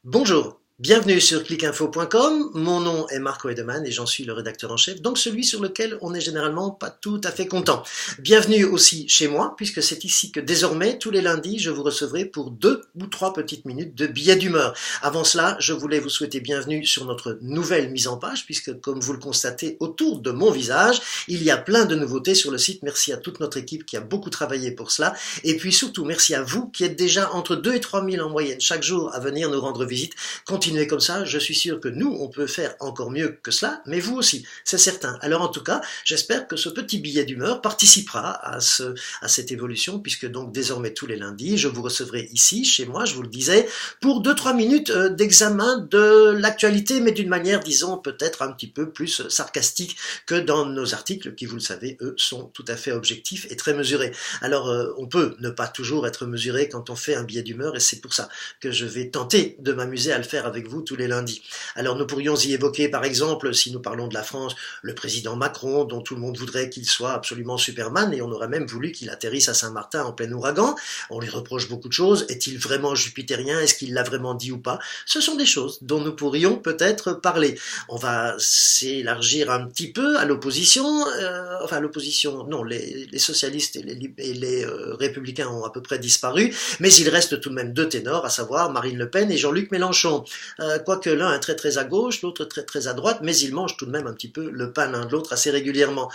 Bonjour, bienvenue sur clickinfo.com, mon nom est Marco Edeman et j'en suis le rédacteur en chef, donc celui sur lequel on n'est généralement pas tout à fait content. Bienvenue aussi chez moi, puisque c'est ici que désormais, tous les lundis, je vous recevrai pour 2 ou 3 petites minutes de billets d'humeur. Avant cela, je voulais vous souhaiter bienvenue sur notre nouvelle mise en page, puisque comme vous le constatez autour de mon visage, il y a plein de nouveautés sur le site. Merci à toute notre équipe qui a beaucoup travaillé pour cela. Et puis surtout, merci à vous qui êtes déjà entre 2 et 3 000 en moyenne chaque jour à venir nous rendre visite. Continuez comme ça, je suis sûr que nous, on peut faire encore mieux que cela, mais vous aussi, c'est certain. Alors en tout cas, j'espère que ce petit billet d'humeur participera à cette évolution, puisque donc désormais tous les lundis, je vous recevrai ici, chez moi, je vous le disais, pour 2-3 minutes d'examen de l'actualité, mais d'une manière, disons, peut-être un petit peu plus sarcastique que dans nos articles, qui, vous le savez, eux, sont tout à fait objectifs et très mesurés. Alors, on peut ne pas toujours être mesuré quand on fait un billet d'humeur, et c'est pour ça que je vais tenter de m'amuser à le faire avec vous tous les lundis. Alors nous pourrions y évoquer par exemple, si nous parlons de la France, le président Macron, dont tout le monde voudrait qu'il soit absolument Superman, et on aurait même voulu qu'il atterrisse à Saint-Martin en plein ouragan. On lui reproche beaucoup de choses. Est-il vraiment jupitérien? Est-ce qu'il l'a vraiment dit ou pas? Ce sont des choses dont nous pourrions peut-être parler. On va s'élargir un petit peu à l'opposition, enfin l'opposition, non, les socialistes et les républicains ont à peu près disparu, mais il reste tout de même deux ténors, à savoir Marine Le Pen et Jean-Luc Mélenchon. Quoique l'un est très très à gauche, l'autre très très à droite, mais ils mangent tout de même un petit peu le pain l'un de l'autre assez régulièrement.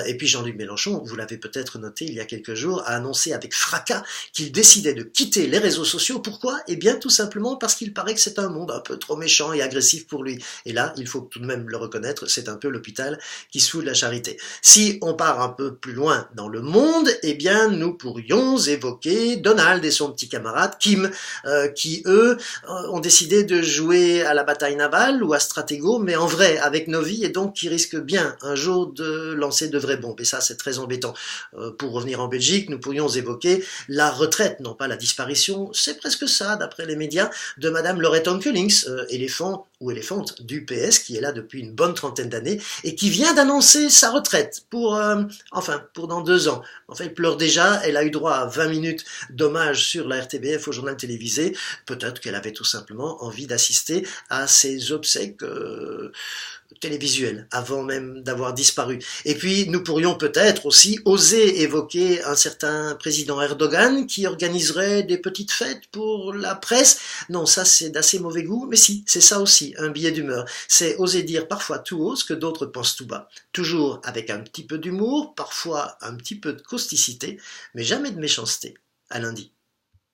Et puis Jean-Luc Mélenchon, vous l'avez peut-être noté il y a quelques jours, a annoncé avec fracas qu'il décidait de quitter les réseaux sociaux. Pourquoi? Eh bien tout simplement parce qu'il paraît que c'est un monde un peu trop méchant et agressif pour lui. Et là, il faut tout de même le reconnaître, c'est un peu l'hôpital qui se fout de la charité. Si on part un peu plus loin dans le monde, eh bien nous pourrions évoquer Donald et son petit camarade Kim, qui eux ont décidé de jouer à la bataille navale ou à Stratego, mais en vrai, avec nos vies, et donc qui risquent bien un jour de lancer de vraies bombes. Et ça, c'est très embêtant. Pour revenir en Belgique, nous pourrions évoquer la retraite, non pas la disparition, c'est presque ça, d'après les médias, de Madame Laurette Onkelings, éléphant ou éléphante du PS, qui est là depuis une bonne trentaine d'années, et qui vient d'annoncer sa retraite pour dans 2 ans. Enfin, elle pleure déjà, elle a eu droit à 20 minutes d'hommage sur la RTBF au journal télévisé. Peut-être qu'elle avait tout simplement envie d'assister à ses obsèques télévisuelles avant même d'avoir disparu. Et puis nous pourrions peut-être aussi oser évoquer un certain président Erdogan qui organiserait des petites fêtes pour la presse. Non, ça c'est d'assez mauvais goût, mais si, c'est ça aussi, un billet d'humeur. C'est oser dire parfois tout haut ce que d'autres pensent tout bas. Toujours avec un petit peu d'humour, parfois un petit peu de causticité, mais jamais de méchanceté. À lundi.